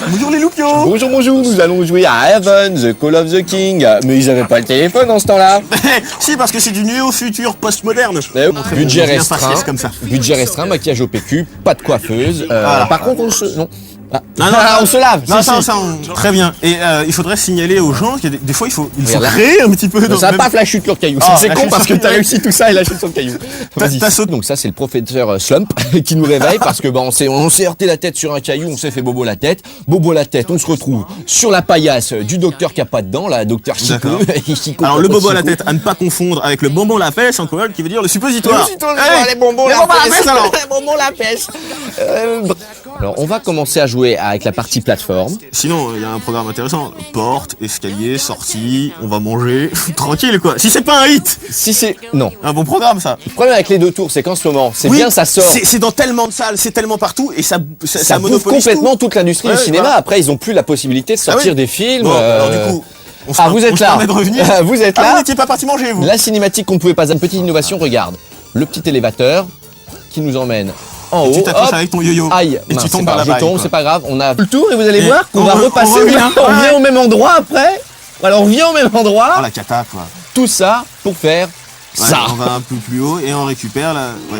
Bonjour les loupios. Bonjour, bonjour, nous allons jouer à Heaven, The Call of the King. Mais ils avaient pas le téléphone en ce temps-là. Si, parce que c'est du néo-futur post-moderne. Budget Bien restreint, faciès comme ça. budget restreint, maquillage au PQ, pas de coiffeuse. Voilà. Par contre, on se... Non. Ah, Non, on se lave. Non, si, si. très bien. Et il faudrait signaler aux gens qu'il y a des fois il faut Regarde là. créer un petit peu. Non, ça même- paf la chute sur le caillou. Ah, C'est la con chute parce sur que le t'as caillou. réussi tout ça et la chute sur le caillou. Vas-y. t'as sauté. Donc ça c'est le professeur Slump qui nous réveille parce que bah, on s'est heurté la tête sur un caillou, on s'est fait bobo la tête. Bobo la tête, on se retrouve sur la paillasse du docteur qui a pas de dents, la docteur Chico. D'accord. Alors le bobo à la tête, à ne pas confondre avec le bonbon à la fesse en créole qui veut dire le suppositoire. Les bonbons, les bonbons à la fesse, alors. Les bonbons la pêche. Alors on va commencer à jouer avec la partie plateforme. Sinon, il y a un programme intéressant. Porte, escalier, sortie, on va manger. Tranquille quoi. Si c'est pas un hit, Si c'est... Non. un bon programme ça. Le problème avec les deux tours, c'est qu'en ce moment, c'est Oui, bien, ça sort. C'est dans tellement de salles, c'est tellement partout et ça Ça bouffe monopolise complètement tout. toute l'industrie Ouais, du cinéma. voilà. Après, ils ont plus la possibilité de sortir Ah oui. des films. Bon, alors du coup, on se Ah, vous êtes on se là. permet de revenir. Vous êtes Ah, là. vous n'étiez pas parti manger vous. La cinématique qu'on ne pouvait pas... Une petite innovation, regarde. Le petit élévateur qui nous emmène en haut. Tu t'accroches Hop. avec ton yo-yo. Aïe, et mince, tu tombes c'est dans pas la grave, je baille, tombe, quoi. c'est pas grave. On a le tour et vous allez Et voir qu'on va repasser. on revient, On ouais. vient au même endroit après. Alors on vient au même endroit. Ah la cata quoi. Tout ça pour faire Ouais, ça. on va un peu plus haut et on récupère la. Ouais.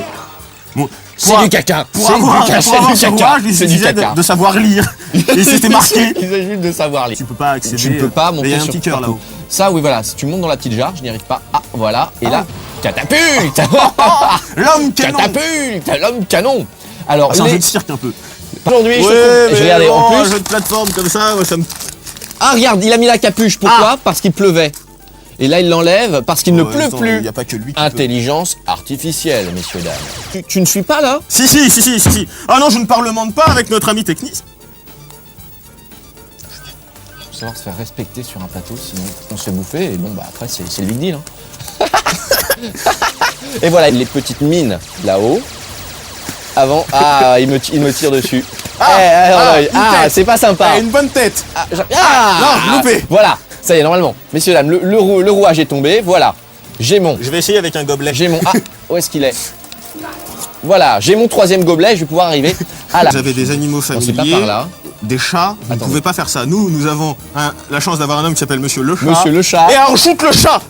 Bon, C'est du caca. Pour C'est avoir, du caca. pour avoir C'est ce du ouvrage, caca. il C'est du suffisait caca. de savoir lire. Et c'était marqué. Il s'agit de savoir lire. Tu peux pas accéder. Tu ne peux pas mais monter il y a un sur petit cœur partout. là-haut. Ça, oui, voilà. Si tu montes dans la petite jarre, je n'y arrive pas. Ah, voilà. Et là, catapulte. L'homme canon. Catapulte. L'homme canon. Alors, C'est un les- jeu de cirque un peu. aujourd'hui, Ouais, je regardais en un plus. jeu de plateforme comme ça, ouais, ça me. Ah, regarde, il a mis la capuche. Pourquoi Parce qu'il pleuvait. Et là, il l'enlève parce qu'il ne pleut Il plus. n'y a pas que lui qui peut. Intelligence artificielle, messieurs, dames. Tu ne suis pas là? Si. Ah non, je ne parlemente pas avec notre ami technicien. Faut savoir se faire respecter sur un plateau, sinon on se fait bouffer. Et bon, bah après, c'est le big deal. Hein. Et voilà, les petites mines là-haut. Avant, il me tire dessus. Une tête. C'est pas sympa. Une bonne tête. Ah, non, loupé. Voilà, ça y est, normalement. Messieurs, dames, le rouage est tombé. Voilà, j'ai mon. Je vais essayer avec un gobelet. Ah, où est-ce qu'il est? Voilà, j'ai mon troisième gobelet, je vais pouvoir arriver à la... Vous avez des animaux On familiers. sait pas par là. Des chats, vous ne Attendez. pouvez pas faire ça. Nous avons la chance d'avoir un homme qui s'appelle Monsieur le Chat. Monsieur le chat. Et alors, on shoot le chat.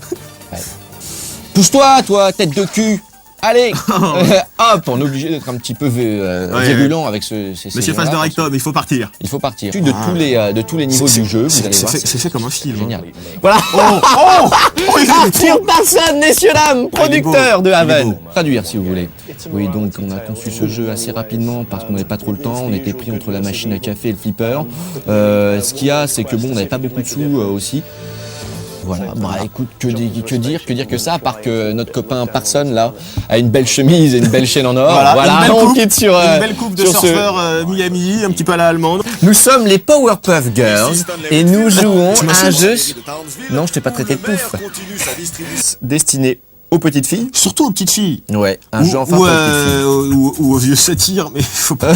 Pousse-toi, toi, tête de cul. Allez. Hop, on est obligé d'être un petit peu virulent avec ces Monsieur face de noms-là, rectum, il faut partir. Il faut partir. De tous les niveaux du jeu, vous allez voir. C'est fait comme un film. Génial. Voilà. Il est Arthur Parson, messieurs, dames, producteur de Il est Haven. beau. Traduire si vous voulez. Oui, donc on a conçu ce jeu assez rapidement parce qu'on n'avait pas trop le temps. On était pris entre la machine à café et le flipper. Ce qu'il y a, c'est que bon, on n'avait pas beaucoup de sous aussi. Voilà, bah écoute, que dire que ça, à part que notre copain Parson là a une belle chemise et une belle chaîne en or. Voilà, une belle on coupe, quitte sur une belle coupe de sur ce- surfeur Miami, un petit peu à la allemande. Nous sommes les Powerpuff Girls et nous jouons Tu m'as à un jeu. sauté. Non, je t'ai pas traité de pouf. Destiné aux petites filles. Surtout aux petites filles. Ouais, un jeu enfin ou, pour les petites filles. ou aux vieux satyres, mais faut pas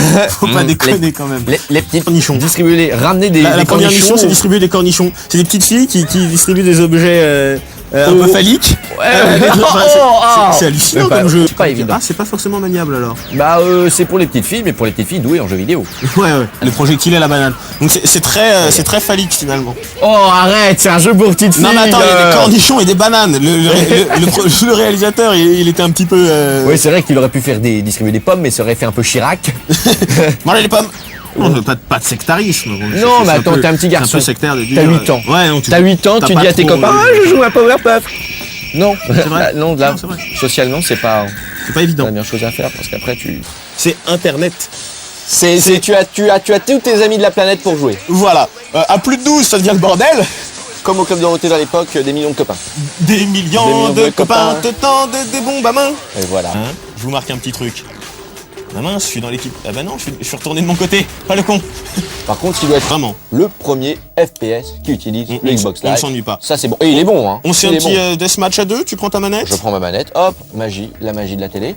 déconner quand même. Les petites Cornichons. distribuer ramener des La première cornichons. mission, c'est distribuer des cornichons. C'est des petites filles qui distribuent des objets un peu phalliques. C'est hallucinant C'est pas- comme jeu. c'est pas évident. Ah, c'est pas forcément maniable alors. Bah c'est pour les petites filles, mais pour les petites filles douées en jeu vidéo. Ouais. Le projectile et la banane. Donc c'est très phallique finalement. Oh arrête, c'est un jeu pour petites filles. Non mais attends, il y a des cornichons et des bananes. Le réalisateur, il était un petit peu. Oui, c'est vrai qu'il aurait pu distribuer des pommes, mais ça aurait fait un peu Chirac. Mangez les pommes. Non, pas de sectarisme. Non, mais attends, t'es un petit garçon. C'est un peu sectaire de dire. T'as 8 ans. Ouais, non, T'as 8 ans, t'as tu pas dis à tes trop, copains, je joue à Powerpuff. Non, vrai. non, là, Non, c'est vrai. socialement, c'est pas C'est pas évident. la meilleure chose à faire parce qu'après tu. C'est Internet. Tu as tous tes amis de la planète pour jouer. Voilà. À plus de 12, ça devient le bordel. Comme au club Dorothée à l'époque, des millions de copains. Des millions de copains te tendent des bombes à main. Et voilà. Je vous marque un petit truc. Ah mince, je suis dans l'équipe. Ah bah non, je suis retourné de mon côté. Pas le con. Par contre, il doit être Vraiment. le premier FPS qui utilise le Xbox on ne Live. s'ennuie pas. Ça c'est bon. Et il est bon, hein. On se fait Il un est petit bon. deathmatch à deux, tu prends ta manette. Je prends ma manette, hop, la magie de la télé.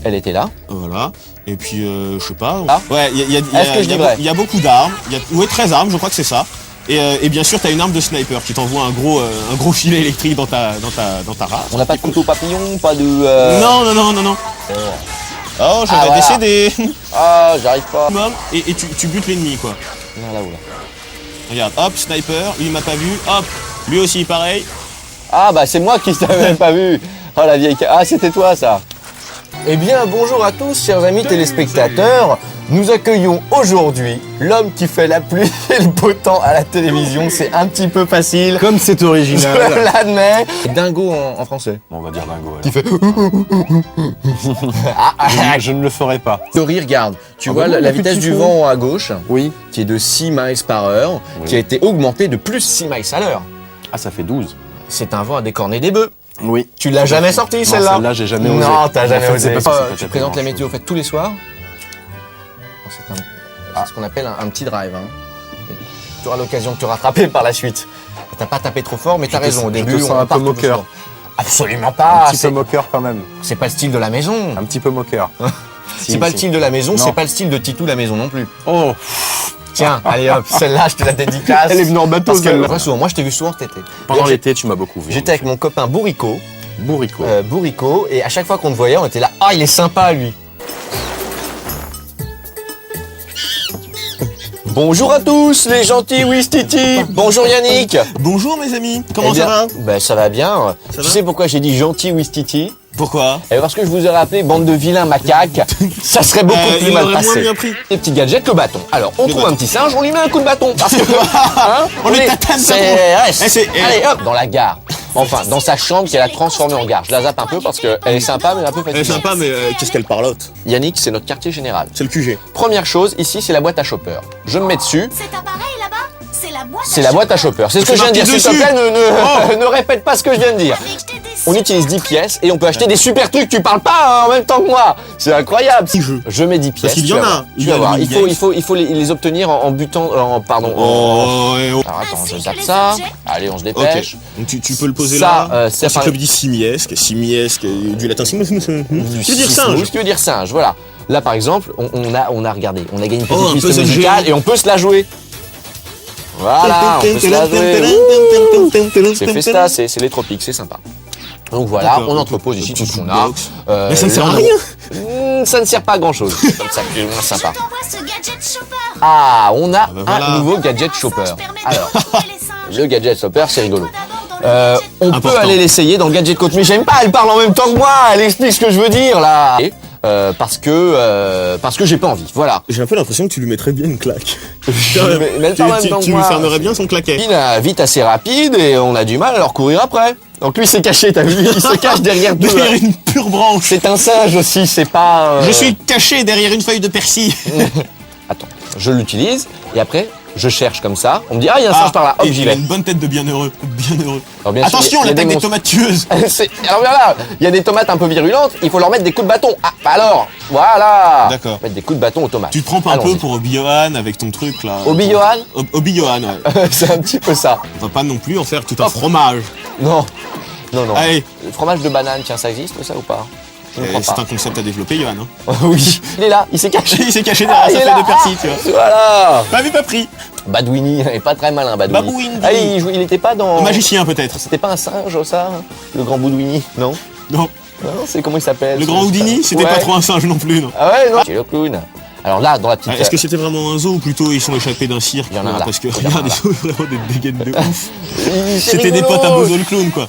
Elle était là. Voilà. Et puis, je sais pas. Ah. Ouais, Est-ce que je dis vrai il y a beaucoup d'armes. Ouais, 13 armes, je crois que c'est ça. Et bien sûr, t'as une arme de sniper qui t'envoie un gros filet électrique dans ta race. On n'a pas de couteau papillon, pas de. Non. Oh, j'aurais voilà. décédé. Ah, j'arrive pas. Et tu butes l'ennemi, quoi. Vers là-haut, là. Regarde, hop, sniper, lui il m'a pas vu, hop, lui aussi pareil. Ah bah c'est moi qui t'avais pas vu. Oh la vieille... Ah c'était toi ça. Eh bien bonjour à tous chers amis téléspectateurs. Nous accueillons aujourd'hui l'homme qui fait la pluie et le beau temps à la télévision. C'est un petit peu facile. Comme c'est original. Je l'admets. Dingo en français. On va dire dingo. Qui fait... Je ne le ferai pas. Laurie, regarde, tu Ah vois bah non, la il y a plus de vitesse du chiffon. vent à gauche, Oui. qui est de 6 miles par heure, Oui. qui a été augmentée de plus 6 miles à l'heure. Ah, ça fait 12. C'est un vent à décorner des bœufs. Oui. Tu l'as jamais sorti Non, celle-là? celle-là, j'ai jamais osé. Non, t'as En jamais fait, osé. c'est parce que ça fait Tu pas présentes la grand-chose. météo faite tous les soirs? C'est ce qu'on appelle un petit drive. Hein. Tu auras l'occasion de te rattraper par la suite. T'as pas tapé trop fort, mais t'as raison. Au début, je te sens on un peu part tout moqueur. doucement. Absolument pas. Un petit peu moqueur quand même. C'est pas le style de la maison. Un petit peu moqueur. C'est pas le style de la maison, Non. c'est pas le style de Titou la maison non plus. Oh, Tiens, allez hop, celle-là, je te la dédicace. elle est venue en bateau Parce que celle-là. très souvent, moi je t'ai vu souvent cet été. Pendant D'ailleurs, l'été, tu m'as beaucoup vu. J'étais avec mon copain Bourrico, bourricot. Bourrico, et à chaque fois qu'on te voyait, on était là, ah il est sympa lui. Bonjour à tous les gentils Wistiti. Bonjour Yannick. Bonjour mes amis, comment Eh ça bien, va? Ben ça va bien. Ça Tu va sais pourquoi j'ai dit gentil Wistiti? Pourquoi? Parce que je vous aurais appelé bande de vilains macaques, ça serait beaucoup plus il mal aurait moins passé. bien pris. Des petits gadgets, le bâton. Alors, on trouve bâton. un petit singe, on lui met un coup de bâton. Parce que, hein, On lui tatane sa tronche. Eh, c'est- Allez, hop, dans la gare. Enfin, dans sa chambre qu'elle a transformée en gare. Je la zappe un peu parce qu'elle est sympa, mais un peu Elle est fatiguée. sympa, mais qu'est-ce qu'elle parlote? Yannick, c'est notre quartier général. C'est le QG. Première chose, ici, c'est la boîte à chopper. Je me mets dessus. Cet appareil là-bas, c'est la boîte C'est la boîte à chopper. C'est ce que je viens de dire. marqué S'il te dessus. plaît, ne répète pas ce que je viens de dire. On utilise 10 pièces et on peut acheter des super trucs. Tu parles pas en même temps que moi. C'est incroyable. Petit jeu. Je mets 10 pièces. qu'il y tu en vas a. voir. Il Tu y a vas voir. le Il mini-game. faut les obtenir en butant. Pardon. Oh, ouais, oh. Alors attends, Ainsi je que zappe les ça. objets. Allez, on se Ok, dépêche. donc tu peux le poser Ça, là. c'est Encyclopédie simiesque, du latin simiesque. Tu veux dire Sismousse, singe? Tu veux dire singe, voilà. Là, par exemple, on a regardé. On a gagné une petite Oh, un piste puzzle musicale géant. et on peut se la jouer. Voilà, on peut se la jouer. C'est Festa, c'est les tropiques, c'est sympa. Donc voilà, D'accord, on donc, entrepose ici tout ce qu'on a. box. Mais ça ne sert à là, rien. Ça ne sert pas à grand chose. Comme ça, c'est moins Je sympa. t'envoie ce gadget shopper. Ah, on a bah voilà. un nouveau gadget shopper. Alors, Le le gadget shopper, c'est rigolo. On peut Important. aller l'essayer dans le gadget coach, mais j'aime pas, elle parle en même temps que moi, elle explique ce que je veux dire là. Et, parce que j'ai pas envie, voilà. J'ai un peu l'impression que tu lui mettrais bien une claque. Mais elle parle en même temps que Tu lui moi. fermerais bien son claquet. Il a vite assez rapide et on a du mal à leur courir après. Donc lui il s'est caché, t'as vu, il se cache derrière deux. Derrière une pure branche. C'est un singe aussi, c'est pas. Je suis caché derrière une feuille de persil. Attends, je l'utilise et après je cherche comme ça. On me dit ah il y a un singe par là, hop et j'y il a vais. une bonne tête de bienheureux. Bienheureux. Alors, bien sûr, Attention, il y a l'attaque des monstres. tomates tueuses. Alors voilà, il y a des tomates un peu virulentes, il faut leur mettre des coups de bâton. Ah, bah alors, voilà. D'accord. Mettre des coups de bâton aux tomates. Tu te prends pas un Allons-y. peu pour Obi-Wan avec ton truc là. Obi-Wan Obi-Wan, ouais. C'est un petit peu ça. On va pas non plus en faire tout un fromage. Non, non. Allez, Le fromage de banane, tiens, ça existe ça ou pas? Je ne crois c'est pas. un concept à développer, Johan. Hein. Oui, il est là, il s'est caché. Il s'est caché derrière Ah, il sa est feuille là. de persil, tu vois. Voilà. Pas vu, pas pris. Badouini, il est pas très malin, Badouini. Babouini. Ah, il était pas dans. Un magicien peut-être. C'était pas un singe, ça? Le grand Boudouini? Non? Non. Non, c'est comment il s'appelle? Le grand Houdini, c'était Ouais. pas trop un singe non plus, non. Ah ouais, non? C'est le clown. Alors là, dans la petite. Est-ce que c'était vraiment un zoo ou plutôt ils sont échappés d'un cirque? Il y en a un là. Parce que Il y en a regarde, un ils ont vraiment des dégaines de ouf. C'est C'était des rigolo. potes à Bozo le clown, quoi.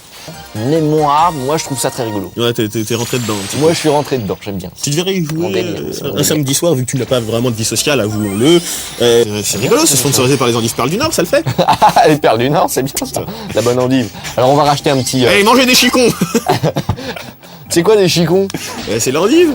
Mais moi, je trouve ça très rigolo. Ouais, t'es rentré dedans. un petit peu. Moi, je suis rentré dedans, j'aime bien. Tu devrais y Mon jouer délire, c'est mon un délire. samedi soir, vu que tu n'as pas vraiment de vie sociale, avouons-le. C'est rigolo, c'est sponsorisé par les Andives Perles du Nord, ça le fait. Les perles du Nord, c'est bien ça. La bonne endive. Alors, on va racheter un petit. Allez, mangez des chicons. C'est quoi des chicons? C'est l'endive.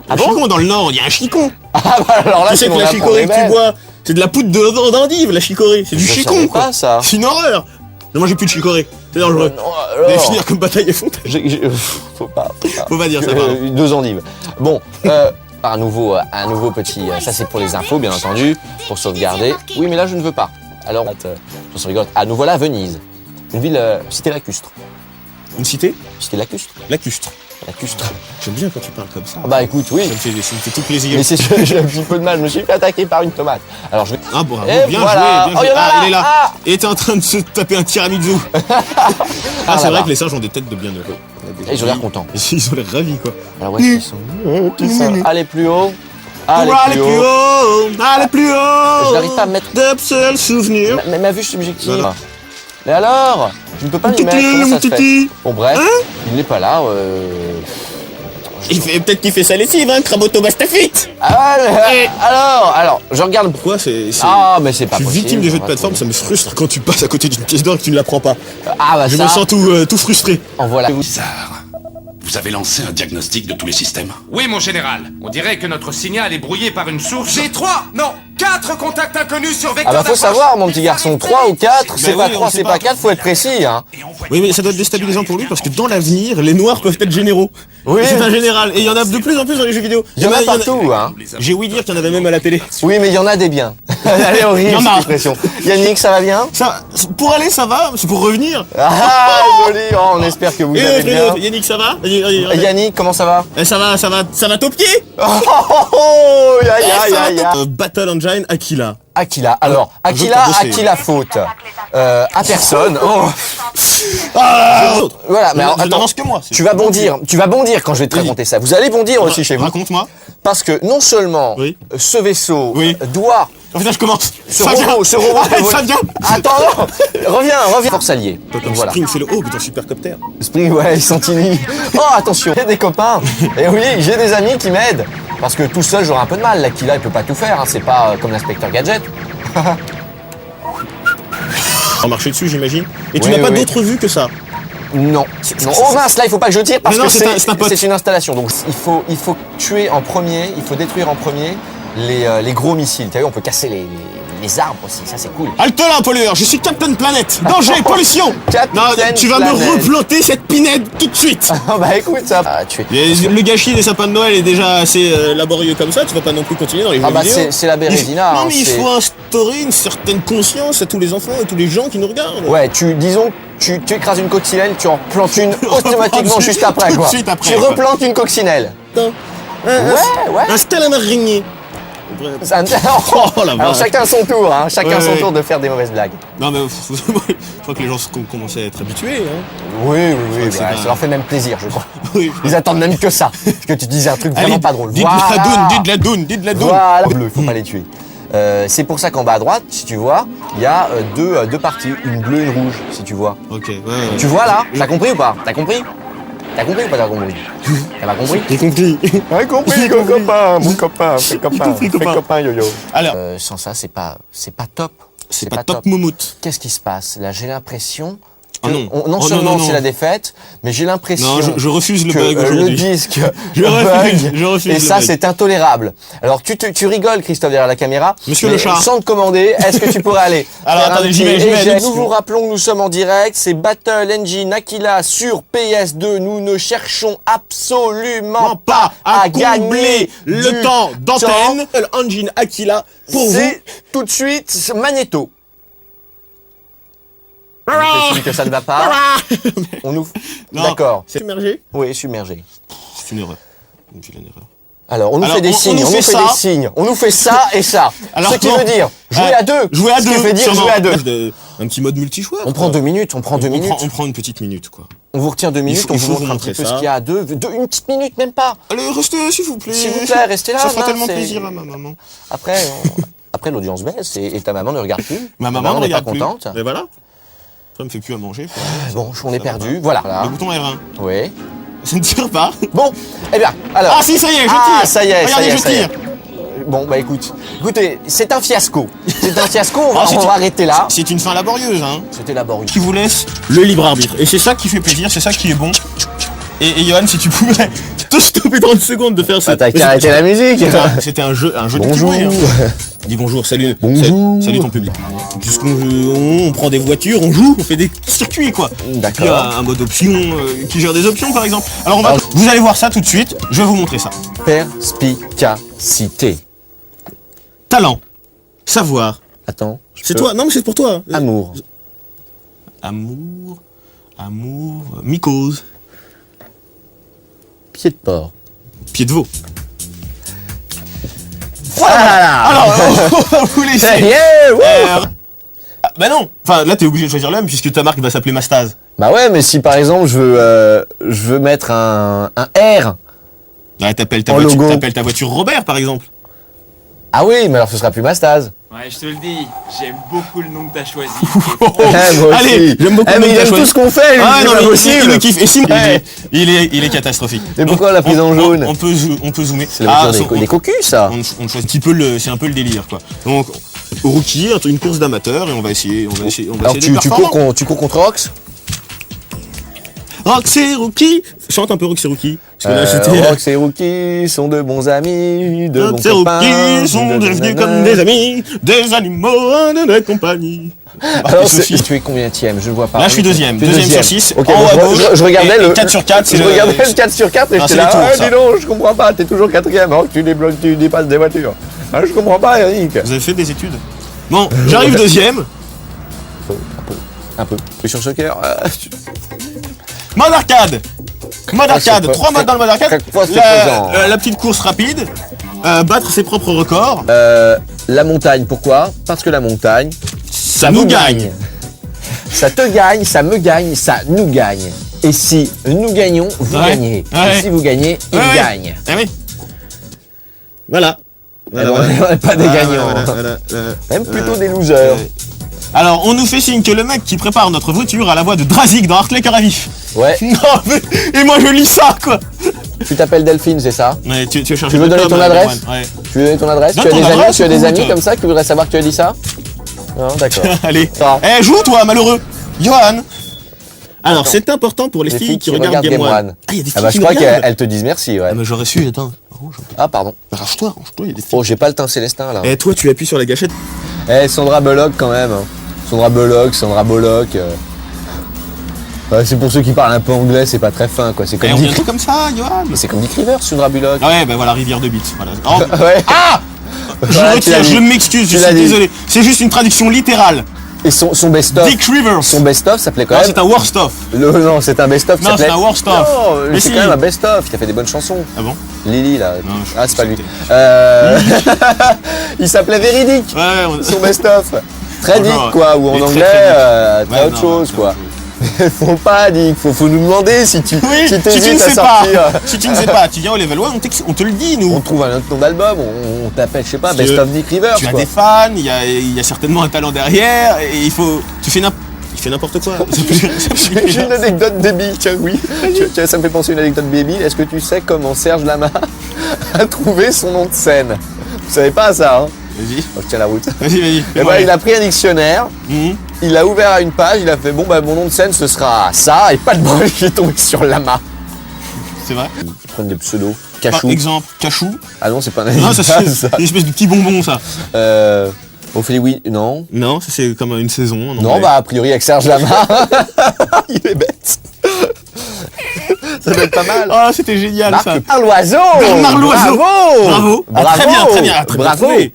Ah Un bon chicon dans le Nord, il y a un chicon. Ah bah alors là, Tu sais c'est que la chicorée que tu bois, c'est de la poudre d'endive, la chicorée. C'est du Je chicon, savais quoi. pas ça. C'est une horreur. Ne mangez plus de chicorée. C'est dangereux. Non, Vous allez alors. finir comme Bataille et Fontaine. Faut pas. Faut pas dire ça, pardon. Deux endives. Bon, un nouveau petit. Ça, c'est pour les infos, bien entendu, pour sauvegarder. Oui, mais là, je ne veux pas. Alors, je se rigole. Ah, nous voilà à Venise. Une ville, cité lacustre. Une cité? Cité lacustre. Lacustre. Lacustre. J'aime bien quand tu parles comme ça. Ah bah écoute, oui. Ça me fait tout plaisir. Mais c'est sûr, j'ai un petit peu de mal. Je me suis fait attaquer par une tomate. Alors, je vais. Ah bravo, Et bien voilà. joué, bien Oh, joué. il y en a Ah, là. il est là. Ah. Et t'es en train de se taper un tiramisu. Ah, c'est là-bas. vrai que les singes ont des têtes de bienheureux. Et ils ont l'air contents. Ils ont l'air ravis, quoi. Alors, où est-ce qu'ils sont Allez, plus haut. Allez, Pour aller plus haut, aller plus haut. Je n'arrive pas à me mettre d'absolu souvenir. ma vue subjective. Voilà. Mais alors, je ne peux pas m'y mettre, comment ça se fait? Bon bref, il n'est pas là. Peut-être qu'il fait sa lessive, hein, Craboto Bastafite. Ah ouais, alors, je regarde. Pourquoi c'est... Ah, mais c'est pas Je suis possible. victime des jeux de on va plateforme, ça trouver. me frustre quand tu passes à côté d'une pièce d'or et que tu ne la prends pas. Ah bah Je ça, me sens tout frustré. en voilà. Bizarre. Vous avez lancé un diagnostic de tous les systèmes? Oui, mon général. On dirait que notre signal est brouillé par une source. J'ai 3, non, 4 contacts inconnus sur Ah vecteur bah faut d'approche. savoir mon petit garçon, 3 ou 4, c'est Bah pas oui, 3, on sait c'est pas. pas 4, faut être précis hein. Oui, mais ça doit être déstabilisant pour lui parce que dans l'avenir, les noirs peuvent être généraux. Oui. Et c'est un général. Et il y en a de plus en plus dans les jeux vidéo. Il y en a partout hein. J'ai ouï dire qu'il y en avait même à la télé. Oui mais il y en a des biens. Elle est horrible Il y en a. cette expression. Yannick, ça va bien? Ça, pour aller, ça va, c'est pour revenir. Ah joli, oh, on espère que vous allez bien. Yannick, ça va Yannick, comment ça va? Ça va top pied. Oh oh oh, ya ya ya ya. Battle Engine Aquila. Aquila, alors, Un jeu que t'as bossé. à qui la faute? À personne. Oh. Voilà, mais alors, Je attends, n'avance que moi. tu vas bondir quand je vais te Oui. raconter ça. Vous allez bondir aussi chez vous. Raconte-moi. Parce que non seulement Oui. ce vaisseau Oui. doit... Oh putain, je commence. Ce robot peut voler. Ça vient. Attends, reviens. Force alliée. Comme Voilà. Spring, c'est le Hawk dans Supercopter. Spring, ouais, Santini. Oh, attention, j'ai des copains. Et oui, j'ai des amis qui m'aident. Parce que tout seul, j'aurais un peu de mal. L'Aquila, il peut pas tout faire. Hein. C'est pas comme l'inspecteur Gadget. En marcher dessus, j'imagine. Et tu Oui, n'as pas oui. d'autre vue que ça. Non. Non. Oh mince, là, il faut pas que je tire parce Mais non, que c'est un pote. c'est une installation. Donc, il faut tuer en premier, il faut détruire en premier les gros missiles. T'as vu, on peut casser les arbres aussi. Ça, c'est cool. Halte là, pollueur, je suis Captain Planète. Danger, pollution. Captain Non, tu vas me Planète. replanter cette pinède tout de suite. Ah bah écoute, ça va tuer. Le gâchis des sapins de Noël est déjà assez laborieux comme ça, tu vas pas non plus continuer dans les jeux Ah bah vidéo. c'est la Bérésina. Non hein, mais il c'est- faut instaurer une certaine conscience à tous les enfants et tous les gens qui nous regardent. Ouais, disons, tu écrases une coccinelle, tu en plantes une automatiquement Tout juste après, de quoi. suite après, tu quoi. replantes une coccinelle. Putain. Ouais. Installe un araignée. Ça- Oh, la Alors vache. chacun son tour, hein. Chacun Ouais, son ouais. tour de faire des mauvaises blagues. Non mais je crois que les gens commencent à être habitués. Hein. Oui, que c'est bah, pas- ça leur fait même plaisir, je crois. Oui. Ils attendent même que ça, que tu dises un truc vraiment Allez, pas drôle. dites Voilà. de la doune. Voilà. Bleu, faut pas les tuer. C'est pour ça qu'en bas à droite, si tu vois, il y a deux parties, une bleue et une rouge, si tu vois. Ok, ouais. Tu vois là? T'as compris ou pas? T'as compris ou pas t'as compris? T'as pas compris? J'ai compris. J'ai compris, mon copain, fais compris, copain. yo-yo. Alors, Sans ça, c'est pas top. c'est pas top moumoute. Qu'est-ce qui se passe? Là, j'ai l'impression Ah que non. non Oh seulement non. c'est la défaite, mais j'ai l'impression Non, je refuse le que bug le aujourd'hui. disque Je refuse et le ça bug. c'est intolérable. Alors tu rigoles Christophe derrière la caméra. Monsieur mais le chat. sans te commander, est-ce que tu pourrais aller Alors, faire un attendez, petit j'y vais, échec? allez-y. Nous vous rappelons que nous sommes en direct, c'est Battle Engine Aquila sur PS2. Nous ne cherchons absolument Pas à gagner combler le du temps d'antenne. Engine Aquila pour vous. C'est tout de suite Magneto. On fait signe que ça ne va pas. On nous. Non, D'accord. C'est submergé. Oui, submergé. C'est une erreur. Une vilaine erreur. Alors, on nous Alors, fait des on signes, nous on nous fait fait ça. des signes. On nous fait ça et ça. Alors, Ce qui non. veut dire jouer à deux. Jouer à Ce deux. qui veut dire sûrement. jouer à deux. Un petit mode multijoueur. On prend 2 minutes, on prend 2 minutes. On prend une petite minute, quoi. On vous retient 2 minutes, faut- on il vous faut montre vous un petit montrer peu ça. ce qu'il y a à deux. Une petite minute, même pas. Allez, restez, s'il vous plaît. S'il vous plaît, restez là. Ça fera mince, tellement c'est- plaisir à ma maman. Après, après l'audience baisse et ta maman ne regarde plus. Ma Ta maman ne n'est regarde pas plus. contente. Mais voilà. Ça me fait plus à manger. Bon, on est Ça perdu. va. Voilà. Le bouton R1. Oui. Ça ne tire pas. Bon, eh bien, alors. Ah si, ça y est, je Ah, tire. ça y est, Regardez, je ça y est. tire. Bon, bah écoutez, c'est un fiasco. C'est un fiasco, on va, Ah, c'est on une- va arrêter là. C'est une fin laborieuse, hein. C'était laborieux. Qui vous laisse le libre arbitre. Et c'est ça qui fait plaisir, c'est ça qui est bon. Et Johan, si tu pouvais te stopper 30 secondes de faire ça. T'as qu'à arrêter la musique. C'était un jeu de Bonjour. petit bruit, hein. Dis bonjour, salut. Bonjour. Salut ton public. Puisqu'on prend des voitures, on joue, on fait des circuits, quoi. D'accord. Il y a un mode option qui gère des options, par exemple. Alors vous allez voir ça tout de suite. Je vais vous montrer ça. Perspicacité. Talent, savoir. Attends. C'est toi. Non, mais c'est pour toi. Amour. Amour, mycose, Pied de porc. pied de veau. Voilà. Alors, on va vous laisser. Ça y est, wouh. Bah non. Enfin, là, t'es obligé de choisir l'homme puisque ta marque va s'appeler Mastaz. Bah ouais, mais si par exemple je veux mettre un R. Ouais, t'appelles En logo. ta voiture Robert, par exemple. Ah oui, mais alors ce sera plus Mastaz. Ouais, je te le dis, j'aime beaucoup le nom que t'as choisi. Moi aussi. Allez, j'aime beaucoup Eh, mais le il nom aime que tout t'as ce qu'on fait, lui, Ah c'est non, pas mais il possible. me kiffe. Et si, Ouais. il est catastrophique. Mais pourquoi on l'a prise en jaune? On peut zoomer. C'est la voiture des cocus, ça. On choisit un petit peu c'est un peu le délire, quoi. Donc, rookie, une course d'amateur, et on va essayer Alors d'être performants. tu cours contre Rox? Roxy Rookie, chante un peu Roxy Rookie. Parce que là, j'étais. Rox et Rookie sont de bons amis, de bons Roxy copains. Rookie sont devenus comme des amis, des animaux de la compagnie. Alors, Sophie. tu es combienième? Je ne vois pas. Là, je suis deuxième. Tu es Deuxième sur 6. Ok, en haut à bon, gauche. je regardais et le 4 sur 4, c'est je le. regardais le 4 sur 4 et Ah, j'étais c'est là, les tours, ah, ça. dis donc, je comprends pas, t'es toujours quatrième, alors que tu débloques, tu dépasses des voitures. Ah, je comprends pas, Eric. Vous avez fait des études? Bon, j'arrive deuxième. Un peu. Tu es sur Shocker. Mode arcade. Mode arcade. c'est 3 modes dans le mode arcade. chaque fois, c'est pesant. La petite course rapide. Battre ses propres records. La montagne, pourquoi? Parce que la montagne, Ça nous gagne. ça te gagne, ça me gagne, ça nous gagne. Et si nous gagnons, vous Ouais. gagnez. Ouais. Et si vous gagnez, il Ouais, ouais. gagne. Ah oui. Voilà. On n'est pas des gagnants. voilà. Même plutôt des losers. Alors, on nous fait signe que le mec qui prépare notre voiture a la voix de Drazik dans Hartley Cœur à Vif. Ouais. Non, mais... Et moi, je lis ça, quoi. Tu t'appelles Delphine, c'est ça? Ouais, tu veux chercher Tu veux le donner tome, ton adresse? Ouais. Tu veux donner ton adresse? Donne Tu as ton des amis, adresse, tu as des écoute. amis comme ça qui voudraient savoir que tu as dit ça? Non, d'accord. Allez. Ça. Eh, joue, toi, malheureux. Johan. Alors, c'est important pour les Les filles qui regardent Game One. Ah, il y a des filles Ah bah qui je crois regardent. qu'elles te disent merci, ouais. Ah, mais j'aurais su, attends. Ah pardon. Arrache-toi, il y a des filles. Oh, j'ai pas le teint célestin là. Eh, toi, tu appuies sur la gâchette. Eh, Sandra Bullock quand même. Hein. Sandra Bullock. Ouais, c'est pour ceux qui parlent un peu anglais, c'est pas très fin quoi. C'est Eh, comme on Dick. vient comme ça, Johan. C'est comme Dick Rivers, Sandra Bullock. Ah ouais, bah voilà, rivière de bits. Voilà. Oh, Ouais. ah Je Voilà, tu l'as retire, dit. je m'excuse, je Tu l'as suis dit. désolé. C'est juste une traduction littérale. Et son best-of. Dick Rivers. Son best-of s'appelait quand Non, même. c'est un worst of. Non, c'est un best-of qui Non, s'appelait. c'est un worst of. Non, Mais c'est si. quand même un best-of. Il a fait des bonnes chansons. Ah bon? Lily là. Non, je- Ah, c'est pas lui. c'était- Il s'appelait Véridique. Ouais, on... Son best-of. Très Bonjour. dick quoi, ou en Il est très, anglais, très très Ouais, autre non, chose c'est quoi. autre Faut pas dick, faut nous demander si tu Oui, si si tu t'hésites ne à sais pas, sortir. si tu ne sais pas, tu viens au level 1, on te le dit, nous. On trouve un autre nom d'album, on t'appelle, je sais pas, Parce Best que of Dick Rivers Tu as quoi. des fans, il y a certainement un talent derrière, et il fait n'importe quoi. J'ai une anecdote débile, tiens oui. Tiens, ça me fait penser à une anecdote débile. Est-ce que tu sais comment Serge Lama a trouvé son nom de scène? Vous savez pas ça, hein? Vas-y, Oh, je tiens la route. vas-y. Eh ben, il a pris un dictionnaire, Mhm. il a ouvert à une page, il a fait bon bah mon nom de scène ce sera ça, et pas de bol, il est tombé sur Lama. C'est vrai. Ils prennent des pseudos. Par Cachou. exemple, Cachou. Ah non, c'est pas un Non, animal, ça ça. c'est une espèce de petit bonbon, ça. Ophélie, oui, non. Non, ça c'est comme une saison. en Non, anglais. bah a priori avec Serge Lama. Il est bête. Ça doit être pas mal. Oh, c'était génial ça. Bernard Loiseau. Bernard Loiseau. Bravo. Bravo. Ah, très bien, très bien Bravo. trouvé.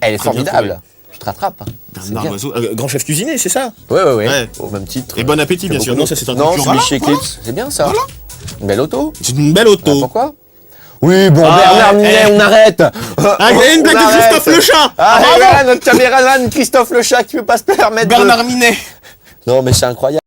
Elle est Très bien formidable. Je te rattrape. C'est Bernard bien. Loiseau, grand chef cuisinier, c'est ça. Ouais. Ouais. Au même titre. Et bon appétit, bien sûr. Non, ça c'est un Non, concurrent. c'est Michel Eclipse. C'est bien ça. Voilà. Une belle auto. C'est une belle Ah, auto. pourquoi? Oui, bon, Ah, Bernard Minet, on arrête. Ah, il y a une blague de Christophe Le Chat. Ah, et bravo. voilà notre caméraman Christophe Le Chat qui peut pas se permettre de... Bernard Minet. Non, mais c'est incroyable.